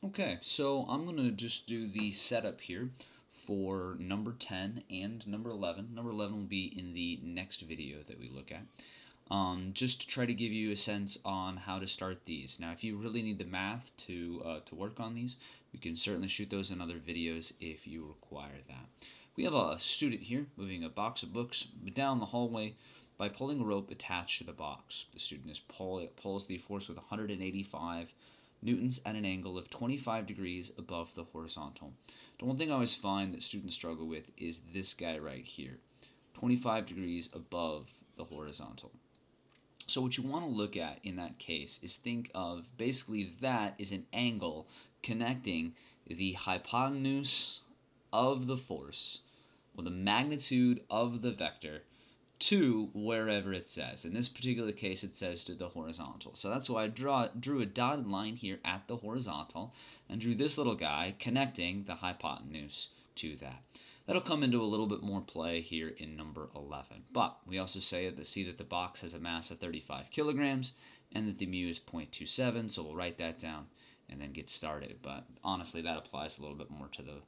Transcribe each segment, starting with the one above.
Okay, so I'm going to just do the setup here for number 10 and number 11. Number 11 will be in the next video that we look at. Just to try to give you a sense on how to start these. Now, if you really need the math to work on these, we can certainly shoot those in other videos if you require that. We have a student here moving a box of books down the hallway by pulling a rope attached to the box. The student pulls the force with 185 newtons at an angle of 25 degrees above the horizontal. The one thing I always find that students struggle with is this guy right here, 25 degrees above the horizontal. So what you want to look at in that case is think of basically that is an angle connecting the hypotenuse of the force, or the magnitude of the vector, to wherever it says. In this particular case, it says to the horizontal. So that's why I drew a dotted line here at the horizontal and drew this little guy connecting the hypotenuse to that. That'll come into a little bit more play here in number 11. But we also see that the box has a mass of 35 kilograms and that the mu is 0.27, so we'll write that down and then get started. But honestly, that applies a little bit more to the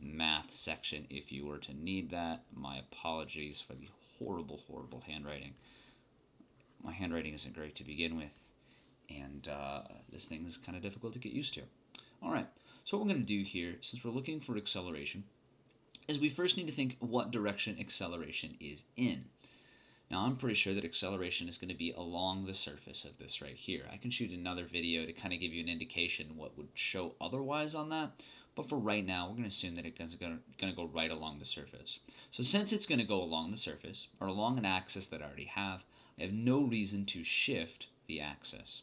math section if you were to need that. My apologies for the horrible handwriting. My handwriting isn't great to begin with, and this thing is kind of difficult to get used to. Alright, so what we're going to do here, since we're looking for acceleration, is we first need to think what direction acceleration is in. Now, I'm pretty sure that acceleration is going to be along the surface of this right here. I can shoot another video to kind of give you an indication what would show otherwise on that, but for right now, we're going to assume that it's going to go right along the surface. So since it's going to go along the surface, or along an axis that I already have, I have no reason to shift the axis.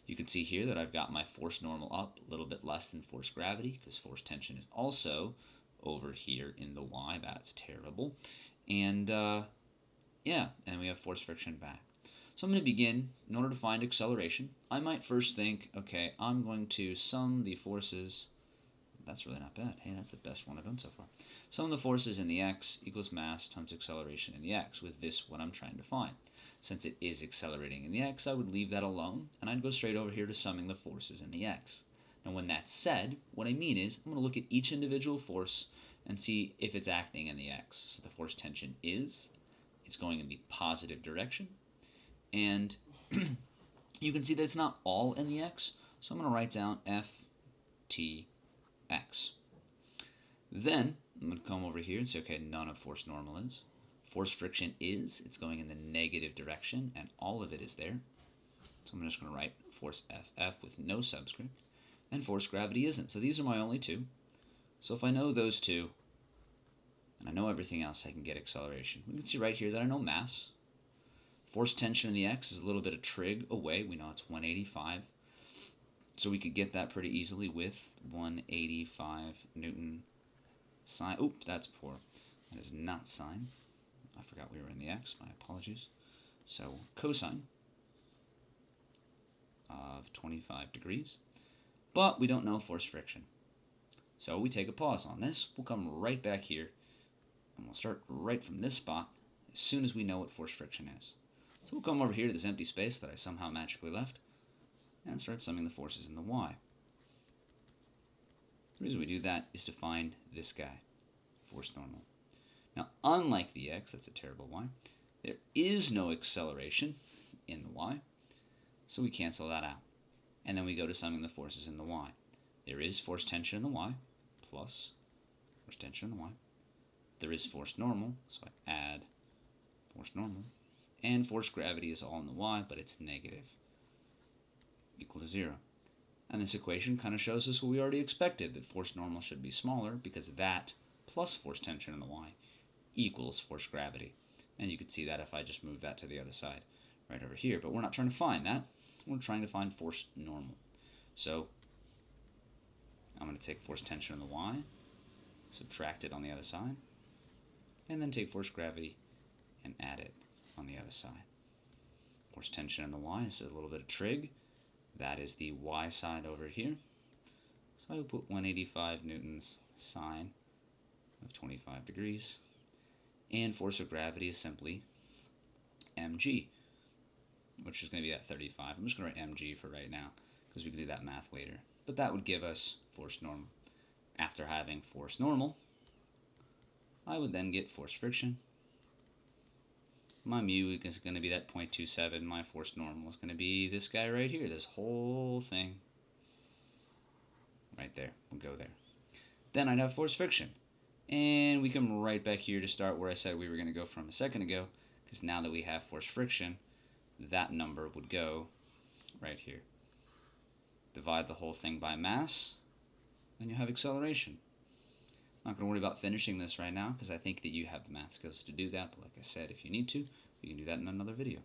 You can see here that I've got my force normal up a little bit less than force gravity, because force tension is also over here in the y. That's terrible. And yeah, and we have force friction back. So I'm going to begin, in order to find acceleration, I might first think, okay, I'm going to sum the forces. That's really not bad. Hey, that's the best one I've done so far. Sum the forces in the x equals mass times acceleration in the x, with this what I'm trying to find. Since it is accelerating in the x, I would leave that alone, and I'd go straight over here to summing the forces in the x. Now when that's said, what I mean is I'm going to look at each individual force and see if it's acting in the x. So the force tension is, it's going in the positive direction, and you can see that it's not all in the x, so I'm going to write down F, T, X. Then I'm going to come over here and say, okay, none of force normal is. Force friction is, it's going in the negative direction, and all of it is there. So I'm just going to write force FF with no subscript, and force gravity isn't. So these are my only two. So if I know those two, and I know everything else, I can get acceleration. We can see right here that I know mass. Force tension in the x is a little bit of trig away. We know it's 185. So we could get that pretty easily with 185 Newton sine. Oop, that's poor. That is not sine. I forgot we were in the x. My apologies. So cosine of 25 degrees. But we don't know force friction. So we take a pause on this. We'll come right back here, and we'll start right from this spot as soon as we know what force friction is. So we'll come over here to this empty space that I somehow magically left, and start summing the forces in the y. The reason we do that is to find this guy, force normal. Now, unlike the x, that's a terrible y, there is no acceleration in the y, so we cancel that out. And then we go to summing the forces in the y. There is force tension in the y, plus force tension in the y. There is force normal, so I add force normal. And force gravity is all in the y, but it's negative, equal to 0. And this equation kind of shows us what we already expected, that force normal should be smaller, because that plus force tension in the y equals force gravity. And you could see that if I just move that to the other side, right over here. But we're not trying to find that. We're trying to find force normal. So I'm going to take force tension in the y, subtract it on the other side, and then take force gravity and add it on the other side. Force tension in the y is a little bit of trig. That is the y side over here. So I will put 185 newtons sine of 25 degrees. And force of gravity is simply mg, which is going to be at 35. I'm just going to write mg for right now, because we can do that math later. but that would give us force normal. After having force normal, I would then get force friction. My mu is going to be that 0.27. My force normal is going to be this guy right here. This whole thing right there will go there. Then I'd have force friction. And we come right back here to start where I said we were going to go from a second ago, because now that we have force friction, that number would go right here. Divide the whole thing by mass, and you have acceleration. I'm not going to worry about finishing this right now, because I think that you have the math skills to do that, but like I said, if you need to, you can do that in another video.